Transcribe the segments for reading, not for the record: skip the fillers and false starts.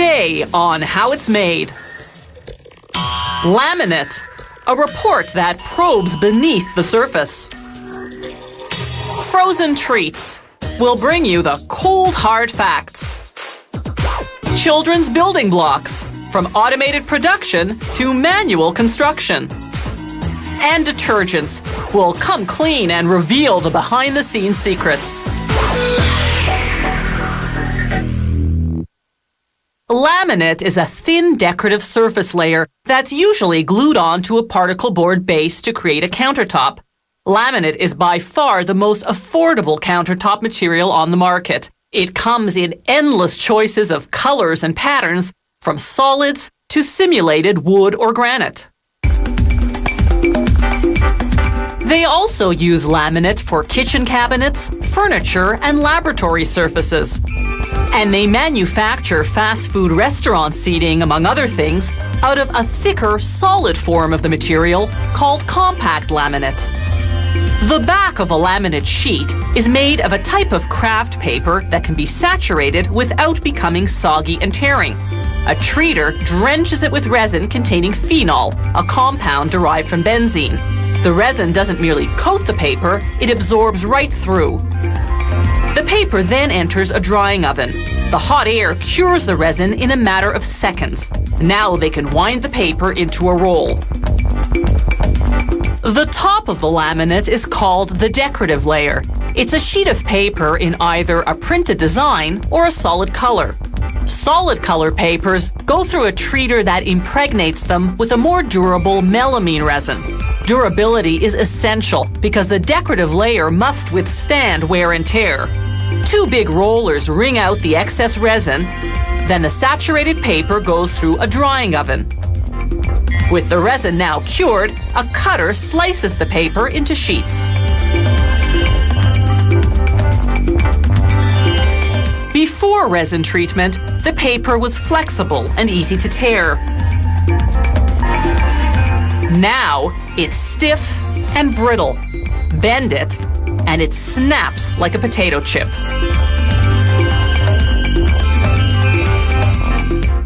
Today on How It's Made. Laminate, a report that probes beneath the surface. Frozen treats will bring you the cold hard facts. Children's building blocks, from automated production to manual construction. And detergents will come clean and reveal the behind-the-scenes secrets. Laminate is a thin decorative surface layer that's usually glued onto a particle board base to create a countertop. Laminate is by far the most affordable countertop material on the market. It comes in endless choices of colors and patterns, from solids to simulated wood or granite. They also use laminate for kitchen cabinets, furniture, and laboratory surfaces. And they manufacture fast food restaurant seating, among other things, out of a thicker, solid form of the material called compact laminate. The back of a laminate sheet is made of a type of craft paper that can be saturated without becoming soggy and tearing. A treater drenches it with resin containing phenol, a compound derived from benzene. The resin doesn't merely coat the paper, it absorbs right through. The paper then enters a drying oven. The hot air cures the resin in a matter of seconds. Now they can wind the paper into a roll. The top of the laminate is called the decorative layer. It's a sheet of paper in either a printed design or a solid color. Solid color papers go through a treater that impregnates them with a more durable melamine resin. Durability is essential because the decorative layer must withstand wear and tear. Two big rollers wring out the excess resin, then the saturated paper goes through a drying oven. With the resin now cured, a cutter slices the paper into sheets. Before resin treatment, the paper was flexible and easy to tear. Now it's stiff and brittle. Bend it, and it snaps like a potato chip.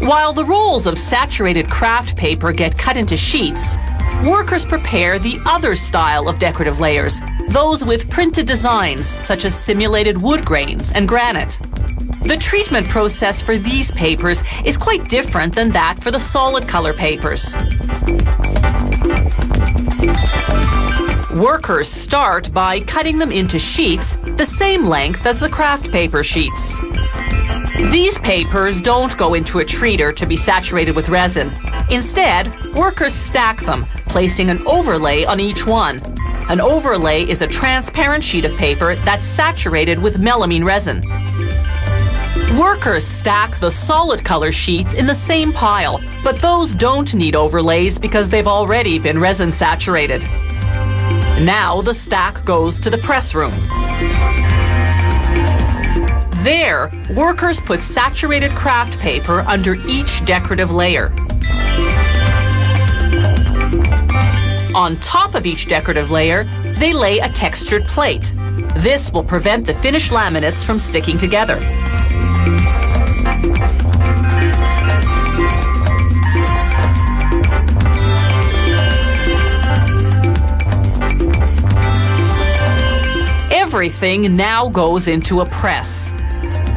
While the rolls of saturated craft paper get cut into sheets, workers prepare the other style of decorative layers, those with printed designs such as simulated wood grains and granite. The treatment process for these papers is quite different than that for the solid color papers. Workers start by cutting them into sheets the same length as the craft paper sheets. These papers don't go into a treater to be saturated with resin. Instead, workers stack them, placing an overlay on each one. An overlay is a transparent sheet of paper that's saturated with melamine resin. Workers stack the solid color sheets in the same pile, but those don't need overlays because they've already been resin saturated. Now the stack goes to the press room. There, workers put saturated craft paper under each decorative layer. On top of each decorative layer, they lay a textured plate. This will prevent the finished laminates from sticking together. Everything now goes into a press.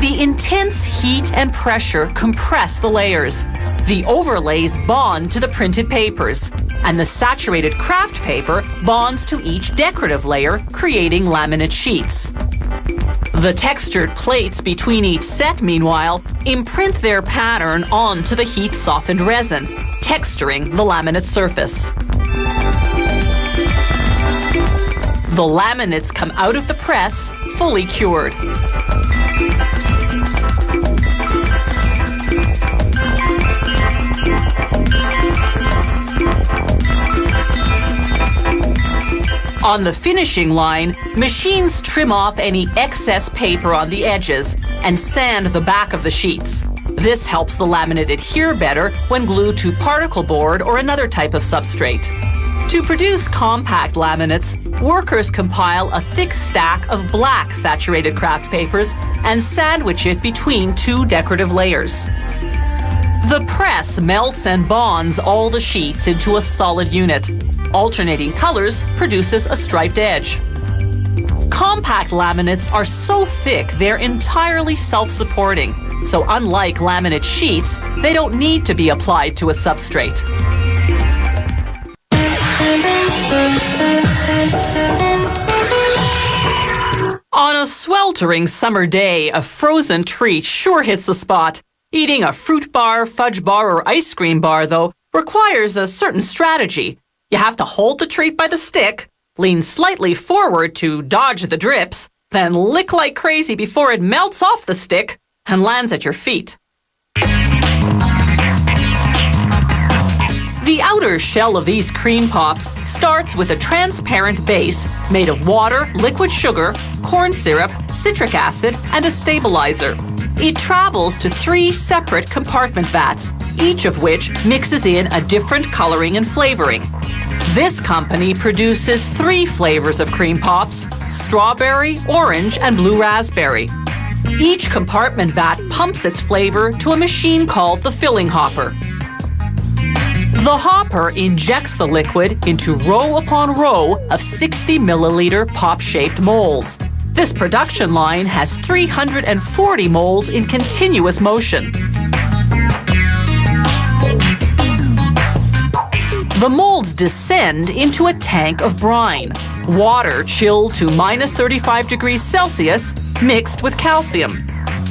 The intense heat and pressure compress the layers. The overlays bond to the printed papers, and the saturated craft paper bonds to each decorative layer, creating laminate sheets. The textured plates between each set, meanwhile, imprint their pattern onto the heat-softened resin, texturing the laminate surface. The laminates come out of the press fully cured. On the finishing line, machines trim off any excess paper on the edges and sand the back of the sheets. This helps the laminate adhere better when glued to particle board or another type of substrate. To produce compact laminates, workers compile a thick stack of black saturated craft papers and sandwich it between two decorative layers. The press melts and bonds all the sheets into a solid unit. Alternating colors produces a striped edge. Compact laminates are so thick they're entirely self-supporting. So unlike laminate sheets, they don't need to be applied to a substrate. On a sweltering summer day, a frozen treat sure hits the spot. Eating a fruit bar, fudge bar, or ice cream bar, though, requires a certain strategy. You have to hold the treat by the stick, lean slightly forward to dodge the drips, then lick like crazy before it melts off the stick and lands at your feet. The outer shell of these cream pops starts with a transparent base made of water, liquid sugar, corn syrup, citric acid, and a stabilizer. It travels to 3 separate compartment vats, each of which mixes in a different coloring and flavoring. This company produces 3 flavors of cream pops: strawberry, orange, and blue raspberry. Each compartment vat pumps its flavor to a machine called the filling hopper. The hopper injects the liquid into row upon row of 60 milliliter pop-shaped molds. This production line has 340 molds in continuous motion. The molds descend into a tank of brine, water chilled to minus 35 degrees Celsius, mixed with calcium.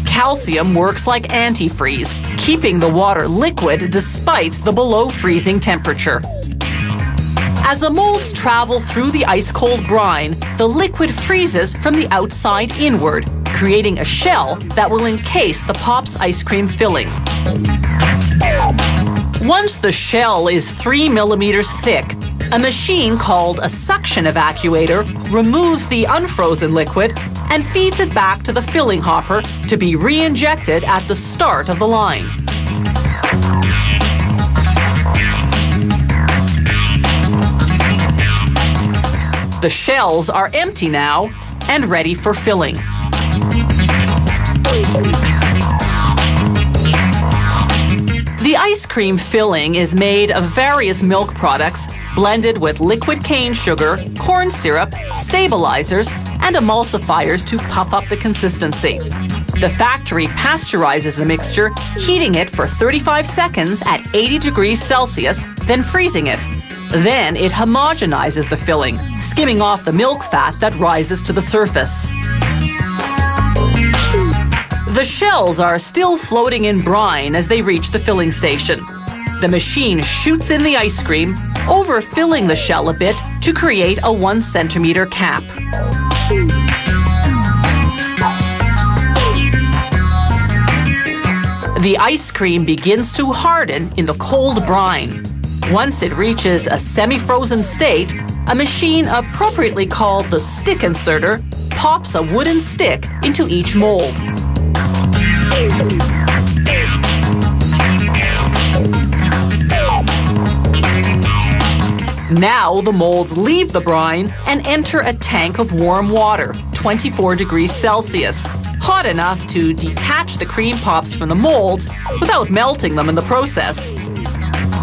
Calcium works like antifreeze, keeping the water liquid despite the below freezing temperature. As the molds travel through the ice-cold brine, the liquid freezes from the outside inward, creating a shell that will encase the Pop's ice cream filling. Once the shell is 3 millimeters thick, a machine called a suction evacuator removes the unfrozen liquid and feeds it back to the filling hopper to be re-injected at the start of the line. The shells are empty now and ready for filling. The ice cream filling is made of various milk products blended with liquid cane sugar, corn syrup, stabilizers, and emulsifiers to puff up the consistency. The factory pasteurizes the mixture, heating it for 35 seconds at 80 degrees Celsius, then freezing it. Then it homogenizes the filling, skimming off the milk fat that rises to the surface. The shells are still floating in brine as they reach the filling station. The machine shoots in the ice cream, overfilling the shell a bit to create a 1 centimeter cap. The ice cream begins to harden in the cold brine. Once it reaches a semi-frozen state, a machine appropriately called the stick inserter pops a wooden stick into each mold. Now the molds leave the brine and enter a tank of warm water, 24 degrees Celsius, hot enough to detach the cream pops from the molds without melting them in the process.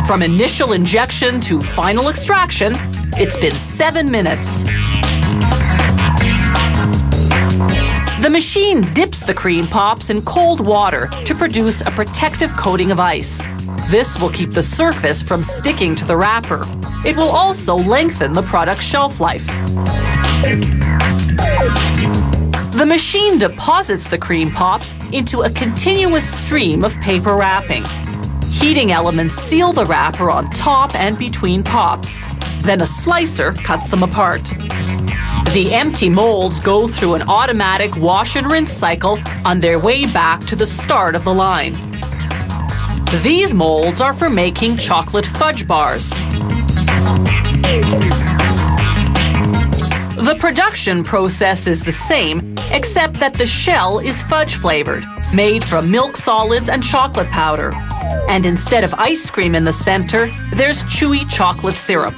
From initial injection to final extraction, it's been 7 minutes. The machine dips the cream pops in cold water to produce a protective coating of ice. This will keep the surface from sticking to the wrapper. It will also lengthen the product's shelf life. The machine deposits the cream pops into a continuous stream of paper wrapping. Heating elements seal the wrapper on top and between pops. Then a slicer cuts them apart. The empty molds go through an automatic wash and rinse cycle on their way back to the start of the line. These molds are for making chocolate fudge bars. The production process is the same, except that the shell is fudge flavored, made from milk solids and chocolate powder. And instead of ice cream in the center, there's chewy chocolate syrup.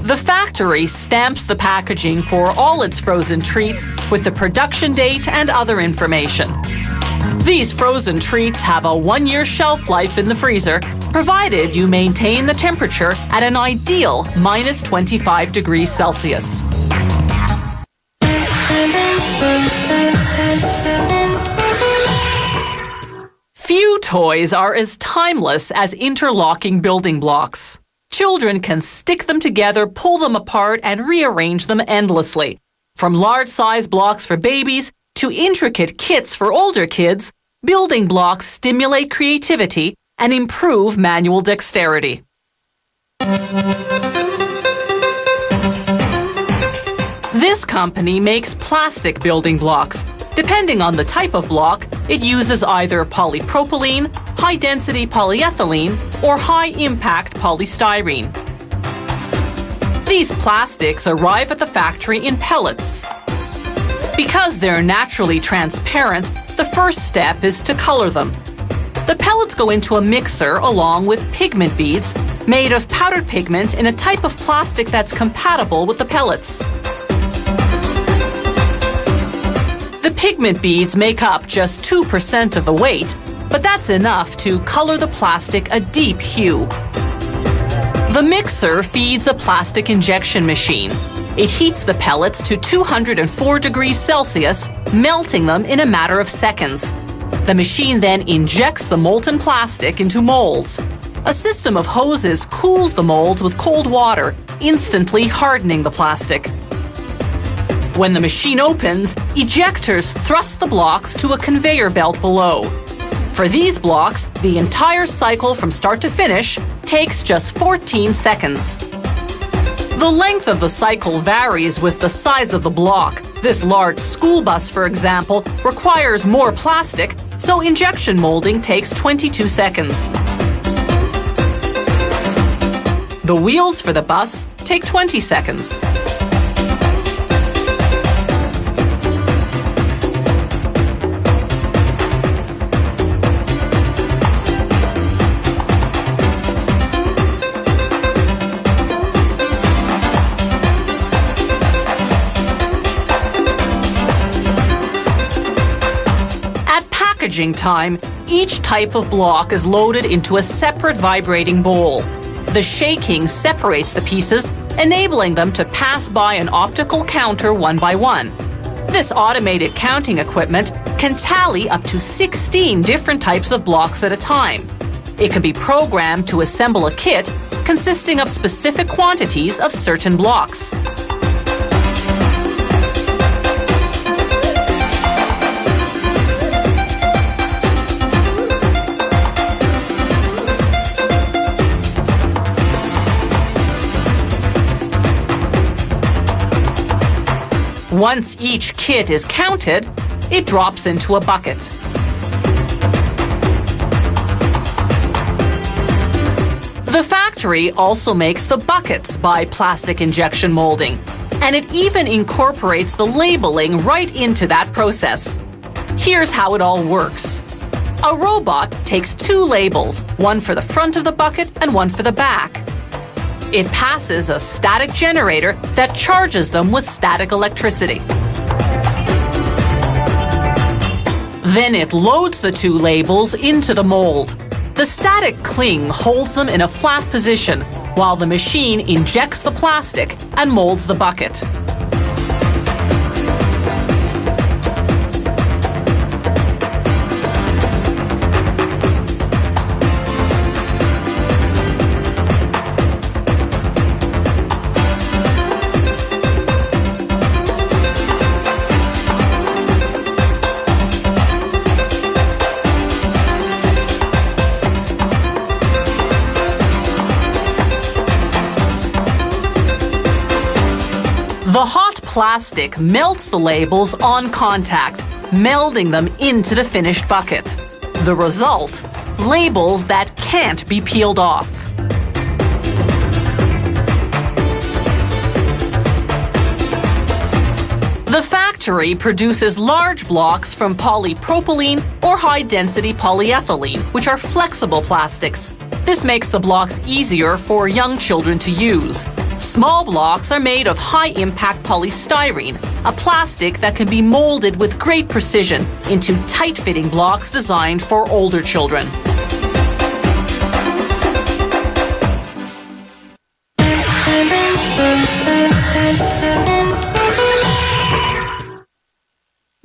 The factory stamps the packaging for all its frozen treats with the production date and other information. These frozen treats have a 1-year shelf life in the freezer, provided you maintain the temperature at an ideal minus 25 degrees Celsius. Few toys are as timeless as interlocking building blocks. Children can stick them together, pull them apart, and rearrange them endlessly. From large-size blocks for babies to intricate kits for older kids, building blocks stimulate creativity and improve manual dexterity. This company makes plastic building blocks. Depending on the type of block, it uses either polypropylene, high-density polyethylene, or high-impact polystyrene. These plastics arrive at the factory in pellets. Because they're naturally transparent, the first step is to color them. The pellets go into a mixer along with pigment beads made of powdered pigment in a type of plastic that's compatible with the pellets. The pigment beads make up just 2% of the weight, but that's enough to color the plastic a deep hue. The mixer feeds a plastic injection machine. It heats the pellets to 204 degrees Celsius, melting them in a matter of seconds. The machine then injects the molten plastic into molds. A system of hoses cools the molds with cold water, instantly hardening the plastic. When the machine opens, ejectors thrust the blocks to a conveyor belt below. For these blocks, the entire cycle from start to finish takes just 14 seconds. The length of the cycle varies with the size of the block. This large school bus, for example, requires more plastic, so injection molding takes 22 seconds. The wheels for the bus take 20 seconds. Packaging time, each type of block is loaded into a separate vibrating bowl. The shaking separates the pieces, enabling them to pass by an optical counter one by one. This automated counting equipment can tally up to 16 different types of blocks at a time. It can be programmed to assemble a kit consisting of specific quantities of certain blocks. Once each kit is counted, it drops into a bucket. The factory also makes the buckets by plastic injection molding, and it even incorporates the labeling right into that process. Here's how it all works. A robot takes 2 labels, one for the front of the bucket and one for the back. It passes a static generator that charges them with static electricity. Then it loads the 2 labels into the mold. The static cling holds them in a flat position while the machine injects the plastic and molds the bucket. The hot plastic melts the labels on contact, melding them into the finished bucket. The result? Labels that can't be peeled off. The factory produces large blocks from polypropylene or high-density polyethylene, which are flexible plastics. This makes the blocks easier for young children to use. Small blocks are made of high-impact polystyrene, a plastic that can be molded with great precision into tight-fitting blocks designed for older children.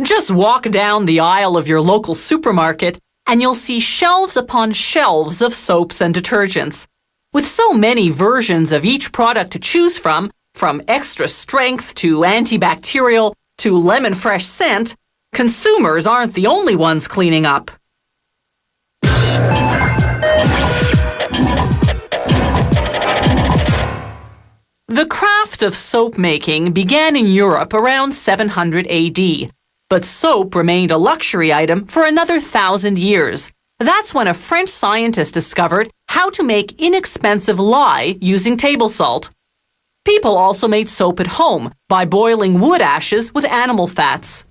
Just walk down the aisle of your local supermarket and you'll see shelves upon shelves of soaps and detergents. With so many versions of each product to choose from extra strength to antibacterial to lemon fresh scent, consumers aren't the only ones cleaning up. The craft of soap making began in Europe around 700 AD. But soap remained a luxury item for another 1,000 years. That's when a French scientist discovered how to make inexpensive lye using table salt. People also made soap at home by boiling wood ashes with animal fats.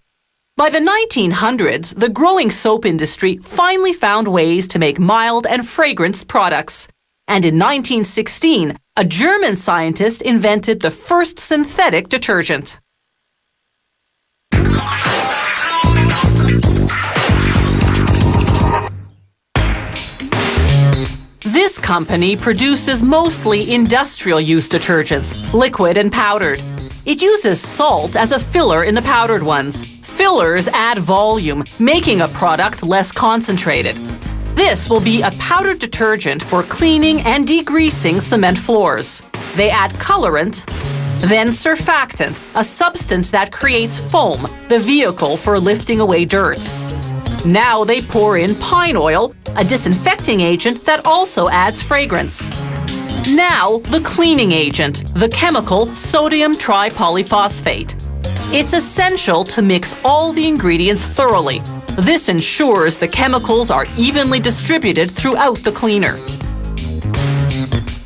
By the 1900s, the growing soap industry finally found ways to make mild and fragranced products. And in 1916, a German scientist invented the first synthetic detergent. This company produces mostly industrial-use detergents, liquid and powdered. It uses salt as a filler in the powdered ones. Fillers add volume, making a product less concentrated. This will be a powdered detergent for cleaning and degreasing cement floors. They add colorant, then surfactant, a substance that creates foam, the vehicle for lifting away dirt. Now they pour in pine oil, a disinfecting agent that also adds fragrance. Now, the cleaning agent, the chemical sodium tripolyphosphate. It's essential to mix all the ingredients thoroughly. This ensures the chemicals are evenly distributed throughout the cleaner.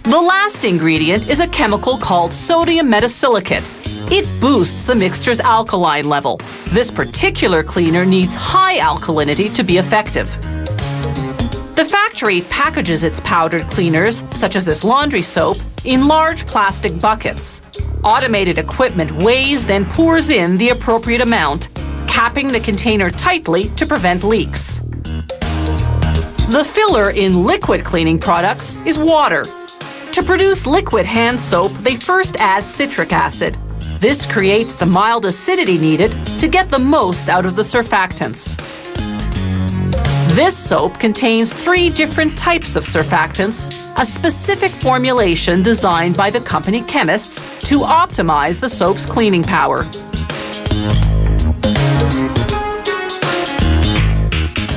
The last ingredient is a chemical called sodium metasilicate. It boosts the mixture's alkaline level. This particular cleaner needs high alkalinity to be effective. The factory packages its powdered cleaners, such as this laundry soap, in large plastic buckets. Automated equipment weighs, then pours in the appropriate amount, capping the container tightly to prevent leaks. The filler in liquid cleaning products is water. To produce liquid hand soap, they first add citric acid. This creates the mild acidity needed to get the most out of the surfactants. This soap contains 3 different types of surfactants, a specific formulation designed by the company chemists to optimize the soap's cleaning power.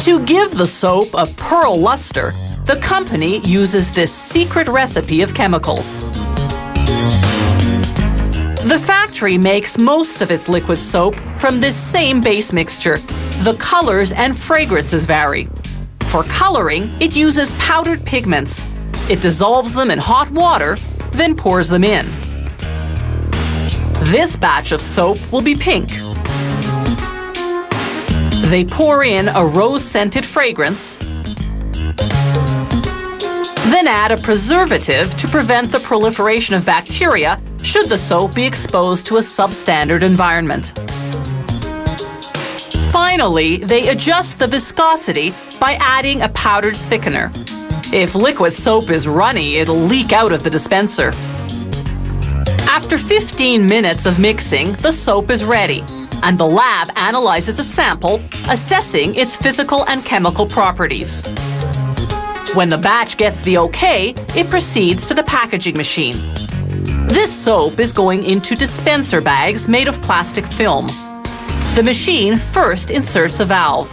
To give the soap a pearl luster, the company uses this secret recipe of chemicals. The factory makes most of its liquid soap from this same base mixture. The colors and fragrances vary. For coloring, it uses powdered pigments. It dissolves them in hot water, then pours them in. This batch of soap will be pink. They pour in a rose-scented fragrance, then add a preservative to prevent the proliferation of bacteria should the soap be exposed to a substandard environment. Finally, they adjust the viscosity by adding a powdered thickener. If liquid soap is runny, it'll leak out of the dispenser. After 15 minutes of mixing, the soap is ready, and the lab analyzes a sample, assessing its physical and chemical properties. When the batch gets the okay, it proceeds to the packaging machine. This soap is going into dispenser bags made of plastic film. The machine first inserts a valve.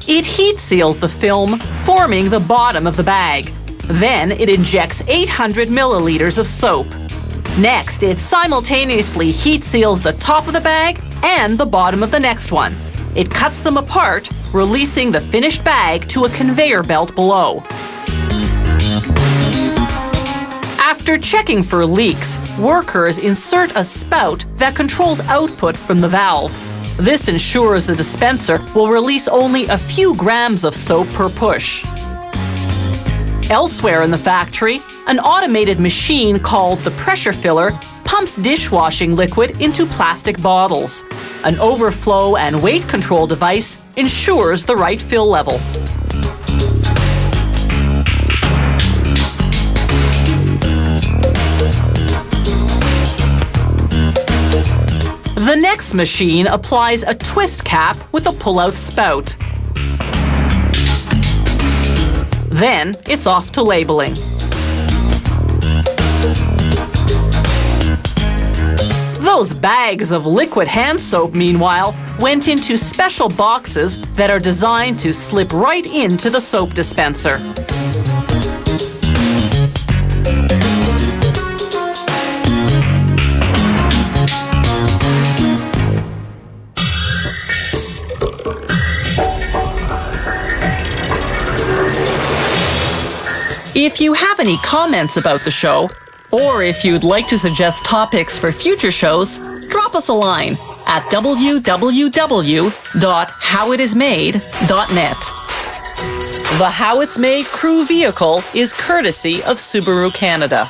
It heat seals the film, forming the bottom of the bag. Then it injects 800 milliliters of soap. Next, it simultaneously heat seals the top of the bag and the bottom of the next one. It cuts them apart, releasing the finished bag to a conveyor belt below. After checking for leaks, workers insert a spout that controls output from the valve. This ensures the dispenser will release only a few grams of soap per push. Elsewhere in the factory, an automated machine called the pressure filler pumps dishwashing liquid into plastic bottles. An overflow and weight control device ensures the right fill level. The next machine applies a twist cap with a pull-out spout. Then it's off to labeling. Those bags of liquid hand soap, meanwhile, went into special boxes that are designed to slip right into the soap dispenser. If you have any comments about the show, or if you'd like to suggest topics for future shows, drop us a line at www.howitismade.net. The How It's Made crew vehicle is courtesy of Subaru Canada.